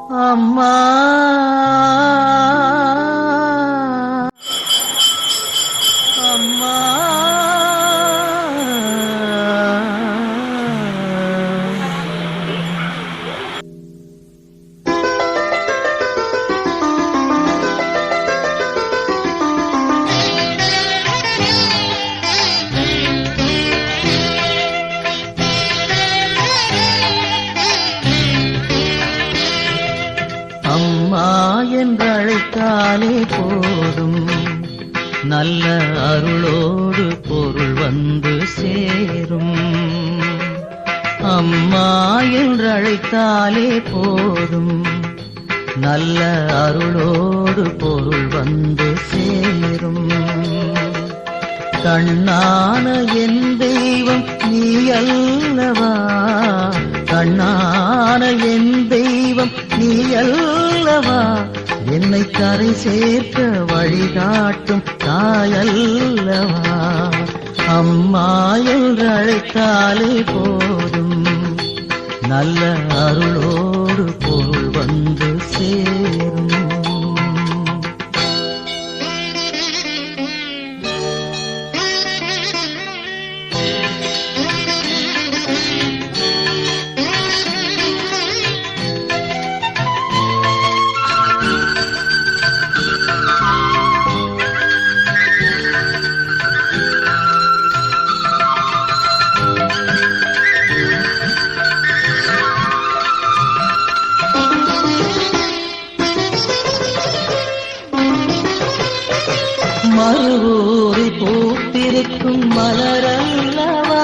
அம்மா அம்மா அம்மா என்றழைத்தாலே போதும், நல்ல அருளோடு பொருள் வந்து சேரும். அம்மா என்றழைத்தாலே போதும், நல்ல அருளோடு பொருள் வந்து சேரும். கண்ணான என் தெய்வம் நீ அல்லவா, கண்ணான என் தெய்வம் நீ அல்லவா, என்னை கரை சேர்க்க வழிகாட்டும் தாயல்லவா. அம்மா என்று அழைத்தாலே போதும், நல்ல அருளோடு பொருள் வந்து சேரும். மறுவூரில் பூத்திருக்கும் மலரல்லவா,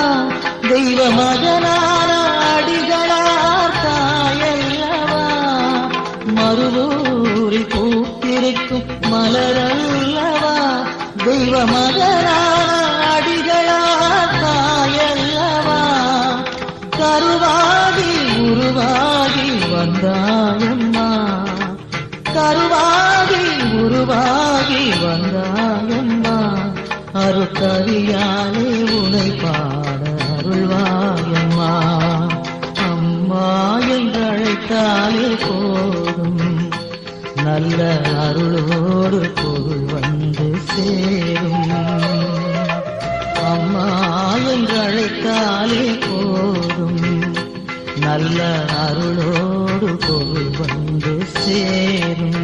தெய்வ மகனான அடிகளார் தாயல்லவா. மறுவூரில் பூத்திருக்கும் மலரல்லவா, தெய்வ மகனான அடிகளார் தாயல்லவா. கருவாகி உருவாகி வந்தாயம்மா, கருவாகி உருவாகி வந்தாயம்மா. அருட்கவியாலே உனை பாட அருள்வாயம்மா. அம்மா என்று அழைத்தாலே போதும், நல்ல அருளோடு பொருள் வந்து சேரும். அம்மா என்று அழைத்தாலே போதும், நல்ல அருளோடு பொருள் வந்து சேரும்.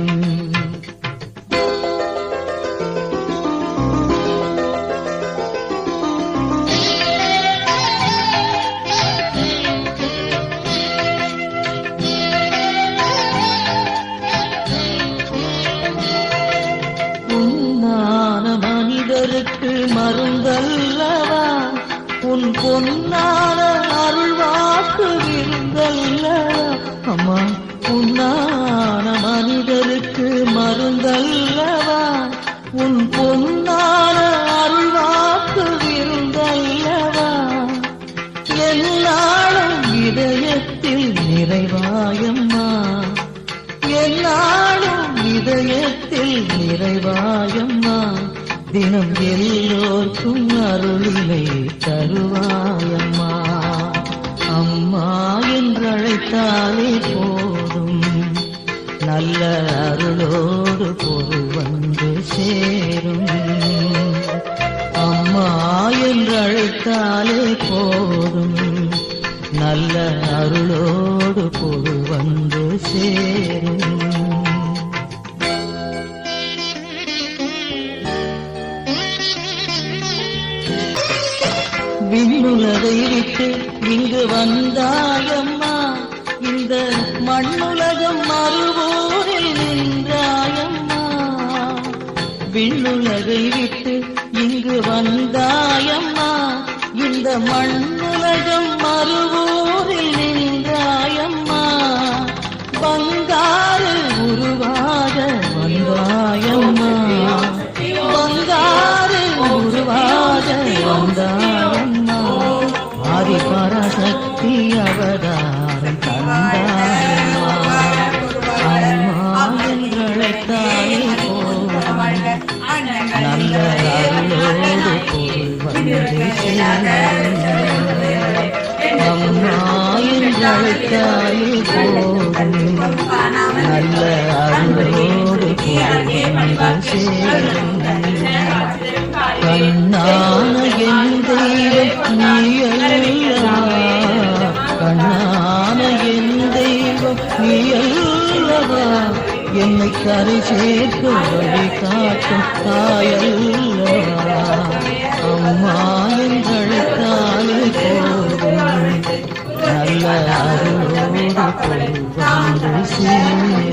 உன்னான மனிதருக்கு மருந்தல்லவா, உன் பொன்னான அருள்வாக்கு விருந்தல்லவா. அம்மா உன்னான மனிதருக்கு மருந்தல்லவா, உன் பொன்னான அருள்வாக்கு விருந்தல்லவா. எல்லாரும் இதயத்தில் நிறைவாயம்மா, எல்லாரும் இதயத்தில் நிறைவாயம்மா. தினம் எல்லோர்க்கும் அருளினை தருவாயம்மா. அம்மா என்று அழைத்தாலே போதும், நல்ல அருளோடு பொருள் வந்து சேரும். அம்மா என்று அழைத்தாலே போதும், நல்ல அருளோடு பொருள் வந்து சேரும். விண்ணுலகை விட்டு இங்கு வந்தாயம்மா, இந்த மண்ணுலகம் மறுவோரில் நின்றாயம்மா. விண்ணுலகை விட்டு இங்கு வந்தாயம்மா, இந்த மண்ணுலகம் மறுவோரில் நின்றாயம்மா. பங்காறு உருவாக வந்தாயம்மா, பங்காறு உருவாக வந்தாயம்மா. ஆதிபராசக்தி அவதாரம் தந்தாயம்மா. அம்மா என்றழைத்தாலே போதும், நல்ல அருளோடு பொருள் வந்து சேரும். அம்மா என்றழைத்தாலே போதும் நல்ல அருளோடு வந்து சேரும் கண்ணான என் தெய்வம் நீயல்லவா கண்ணான என் தெய்வம் நீயல்லவா என்னை கரை சேர்க்க வழி காட்டும் தாயல்லவா அம்மா என்றழைத்தாலே போதும் நல்ல அருளோடு வந்து சேரும்